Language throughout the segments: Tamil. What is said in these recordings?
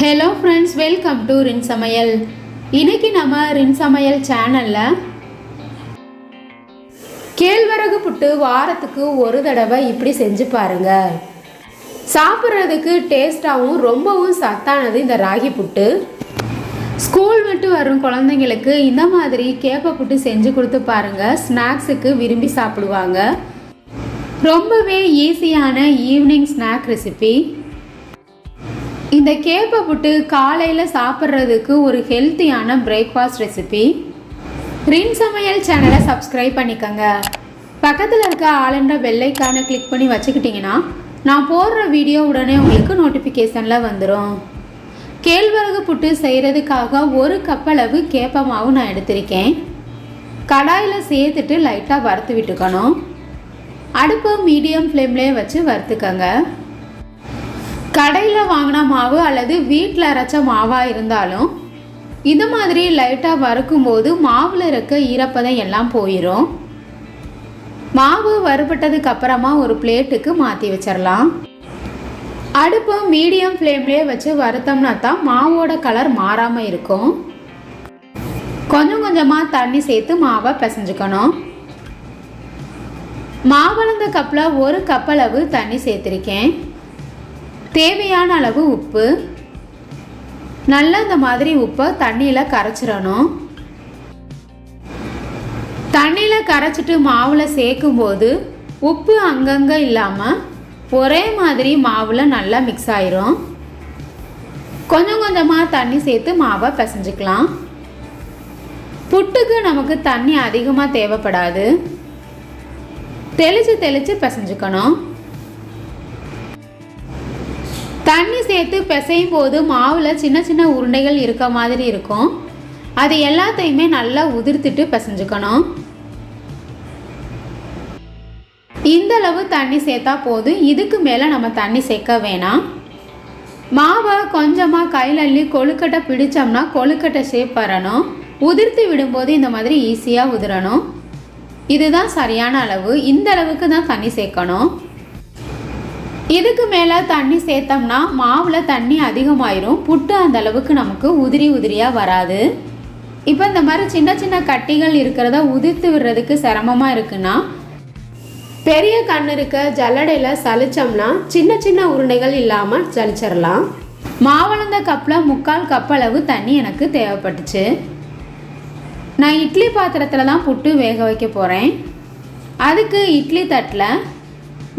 ஹலோ ஃப்ரெண்ட்ஸ், வெல்கம் டு ரின் சமையல். இன்னைக்கு நம்ம ரின் சமையல் சேனலில் கேழ்வரகு புட்டு வாரத்துக்கு ஒரு தடவை இப்படி செஞ்சு பாருங்கள். சாப்பிட்றதுக்கு டேஸ்ட்டாகவும் ரொம்பவும் சத்தானது இந்த ராகி புட்டு. ஸ்கூல் விட்டு வரும் குழந்தைங்களுக்கு இந்த மாதிரி கேப்ப புட்டு செஞ்சு கொடுத்து பாருங்கள். ஸ்நாக்ஸுக்கு விரும்பி சாப்பிடுவாங்க. ரொம்பவே ஈஸியான ஈவினிங் ஸ்நாக் ரெசிபி. இந்த கேப்ப புட்டு காலையில் சாப்பிட்றதுக்கு ஒரு ஹெல்த்தியான பிரேக்ஃபாஸ்ட் ரெசிபி. ரின் சமையல் சேனலை சப்ஸ்கிரைப் பண்ணிக்கோங்க. பக்கத்தில் இருக்க ஆளுன்ற பெல்லைக்கான கிளிக் பண்ணி வச்சுக்கிட்டிங்கன்னா நான் போடுற வீடியோ உடனே உங்களுக்கு நோட்டிஃபிகேஷனில் வந்துடும். கேழ்வரகு புட்டு செய்கிறதுக்காக ஒரு கப் அளவு கேப்ப மாவு நான் எடுத்திருக்கேன். கடாயில் சேர்த்துட்டு லைட்டாக வறுத்து விட்டுக்கணும். அடுப்பு மீடியம் ஃப்ளேம்லேயே வச்சு வறுத்துக்கங்க. கடையில் வாங்கின மாவு அல்லது வீட்டில் அரைச்ச மாவாக இருந்தாலும் இந்த மாதிரி லைட்டாக வறுக்கும்போது மாவில் இருக்க ஈரப்பதம் எல்லாம் போயிடும். மாவு வறுபட்டதுக்கு அப்புறமா ஒரு பிளேட்டுக்கு மாற்றி வச்சிடலாம். அடுப்பு மீடியம் ஃப்ளேம்லேயே வச்சு வறுத்தோம்னா தான் மாவோட கலர் மாறாமல் இருக்கும். கொஞ்சம் கொஞ்சமாக தண்ணி சேர்த்து மாவை பிசைஞ்சுக்கணும். மாவளந்த கப்பில் ஒரு கப் அளவு தண்ணி சேர்த்துருக்கேன். தேவையான அளவு உப்பு. நல்லா இந்த மாதிரி உப்பை தண்ணியில் கரைச்சிடணும். தண்ணியில் கரைச்சிட்டு மாவில் சேர்க்கும்போது உப்பு அங்கங்கே இல்லாமல் ஒரே மாதிரி மாவில் நல்லா மிக்ஸ் ஆயிரும். கொஞ்சம் கொஞ்சமாக தண்ணி சேர்த்து மாவை பிசைஞ்சுக்கலாம். புட்டுக்கு நமக்கு தண்ணி அதிகமாக தேவைப்படாது. தெளித்து தெளித்து பிசைஞ்சுக்கணும். தண்ணி சேர்த்து பிசையும் போது மாவில் சின்ன சின்ன உருண்டைகள் இருக்க மாதிரி இருக்கும். அது எல்லாத்தையுமே நல்லா உதிர்த்துட்டு பிசைஞ்சுக்கணும். இந்த அளவு தண்ணி சேர்த்தா போதும். இதுக்கு மேலே நம்ம தண்ணி சேர்க்க வேணாம். மாவை கொஞ்சமாக கையில் அள்ளி கொழுக்கட்டை பிடிச்சோம்னா கொழுக்கட்டை ஷேப் வரணும். உதிர்த்து விடும்போது இந்த மாதிரி ஈஸியாக உதிரணும். இதுதான் சரியான அளவு. இந்த அளவுக்கு தான் தண்ணி சேர்க்கணும். இதுக்கு மேலே தண்ணி சேர்த்தோம்னா மாவில் தண்ணி அதிகமாயிரும். புட்டு அந்த அளவுக்கு நமக்கு உதிரி உதிரியாக வராது. இப்போ இந்த மாதிரி சின்ன சின்ன கட்டிகள் இருக்கிறத உதிர்த்து விடுறதுக்கு சிரமமாக இருக்குன்னா பெரிய கண் இருக்க ஜல்லடையில் சலிச்சோம்னா சின்ன சின்ன உருண்டைகள் இல்லாமல் சலிச்சிடலாம். மாவளந்த கப்பில் 3/4 கப் அளவு தண்ணி எனக்கு தேவைப்பட்டுச்சு. நான் இட்லி பாத்திரத்தில் தான் புட்டு வேக வைக்க போகிறேன். அதுக்கு இட்லி தட்டில்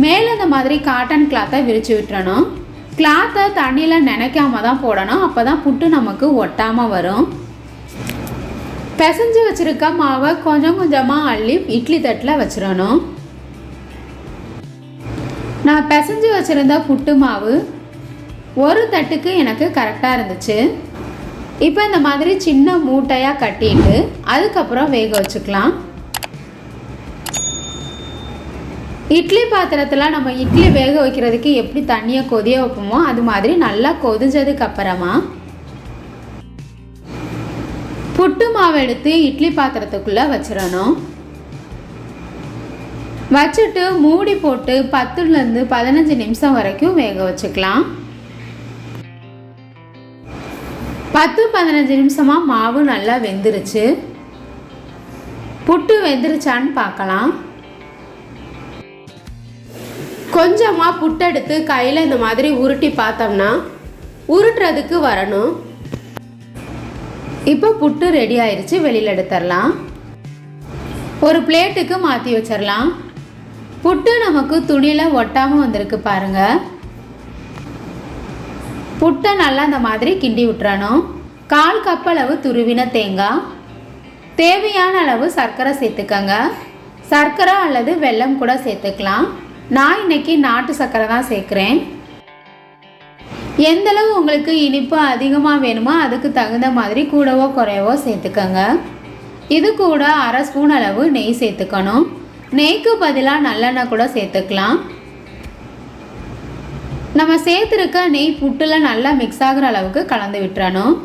மேலே இந்த மாதிரி காட்டன் கிளாத்தை விரித்து விட்டுறணும். கிளாத்தை தண்ணியில் நினைக்காம தான் போடணும். அப்போ தான் புட்டு நமக்கு ஒட்டாமல் வரும். பிசைஞ்சு வச்சுருக்க மாவை கொஞ்சம் கொஞ்சமாக அள்ளி இட்லி தட்டில் வச்சிடணும். நான் பிசைஞ்சு வச்சுருந்த புட்டு மாவு ஒரு தட்டுக்கு எனக்கு கரெக்டாக இருந்துச்சு. இப்போ இந்த மாதிரி சின்ன மூட்டையாக கட்டிட்டு அதுக்கப்புறம் வேக வச்சுக்கலாம். இட்லி பாத்திரத்தில் நம்ம இட்லி வேக வைக்கிறதுக்கு எப்படி தண்ணியை கொதிய வைப்போமோ அது மாதிரி நல்லா கொதிஞ்சதுக்கு அப்புறமா புட்டு மாவு எடுத்து இட்லி பாத்திரத்துக்குள்ளே வச்சிடணும். வச்சுட்டு மூடி போட்டு 10லேருந்து 15 நிமிஷம் வரைக்கும் வேக வச்சுக்கலாம். 10-15 நிமிஷமாக மாவு நல்லா வெந்துருச்சு. புட்டு வெந்துருச்சான்னு பார்க்கலாம். கொஞ்சமாக புட்டெடுத்து கையில் இந்த மாதிரி உருட்டி பார்த்தோம்னா உருட்டுறதுக்கு வரணும். இப்போ புட்டு ரெடி ஆயிடுச்சு. வெளியில் எடுத்துடலாம். ஒரு பிளேட்டுக்கு மாற்றி வச்சிடலாம். புட்டு நமக்கு துணியில் ஒட்டாமல் வந்திருக்கு பாருங்கள். புட்டை நல்லா இந்த மாதிரி கிண்டி விட்டுறணும். 1/4 கப் அளவு துருவின தேங்காய். தேவையான அளவு சர்க்கரை சேர்த்துக்கங்க. சர்க்கரை அல்லது வெல்லம் கூட சேர்த்துக்கலாம். நான் இன்னைக்கு நாட்டு சர்க்கரை தான் சேர்க்குறேன். எந்தளவு உங்களுக்கு இனிப்பு அதிகமாக வேணுமோ அதுக்கு தகுந்த மாதிரி கூடவோ குறைவோ சேர்த்துக்கங்க. இது கூட 1/2 ஸ்பூன் அளவு நெய் சேர்த்துக்கணும். நெய்க்கு பதிலாக நல்லெண்ணெய் கூட சேர்த்துக்கலாம். நம்ம சேர்த்துருக்க நெய் புட்டில் நல்லா மிக்ஸ் ஆகிற அளவுக்கு கலந்து விட்டுறணும்.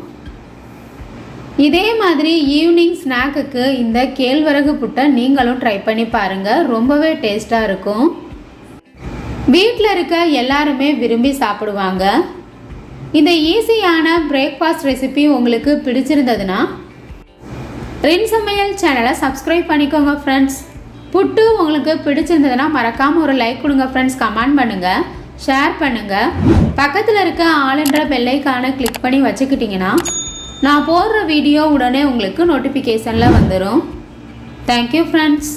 இதே மாதிரி ஈவினிங் ஸ்நாக்குக்கு இந்த கேழ்வரகு புட்டை நீங்களும் ட்ரை பண்ணி பாருங்கள். ரொம்பவே டேஸ்ட்டாக இருக்கும். வீட்டில் இருக்க எல்லாருமே விரும்பி சாப்பிடுவாங்க. இந்த ஈஸியான பிரேக்ஃபாஸ்ட் ரெசிபி உங்களுக்கு பிடிச்சிருந்ததுன்னா சமையல் சேனலை சப்ஸ்கிரைப் பண்ணிக்கோங்க ஃப்ரெண்ட்ஸ். புட்டு உங்களுக்கு பிடிச்சிருந்ததுன்னா மறக்காமல் ஒரு லைக் கொடுங்க ஃப்ரெண்ட்ஸ். கமெண்ட் பண்ணுங்கள், ஷேர் பண்ணுங்கள். பக்கத்தில் இருக்க ஆளுன்ற பெல் ஐகானை கிளிக் பண்ணி வச்சுக்கிட்டிங்கன்னா நான் போடுற வீடியோ உடனே உங்களுக்கு நோட்டிஃபிகேஷனில் வந்துடும். Thank you friends.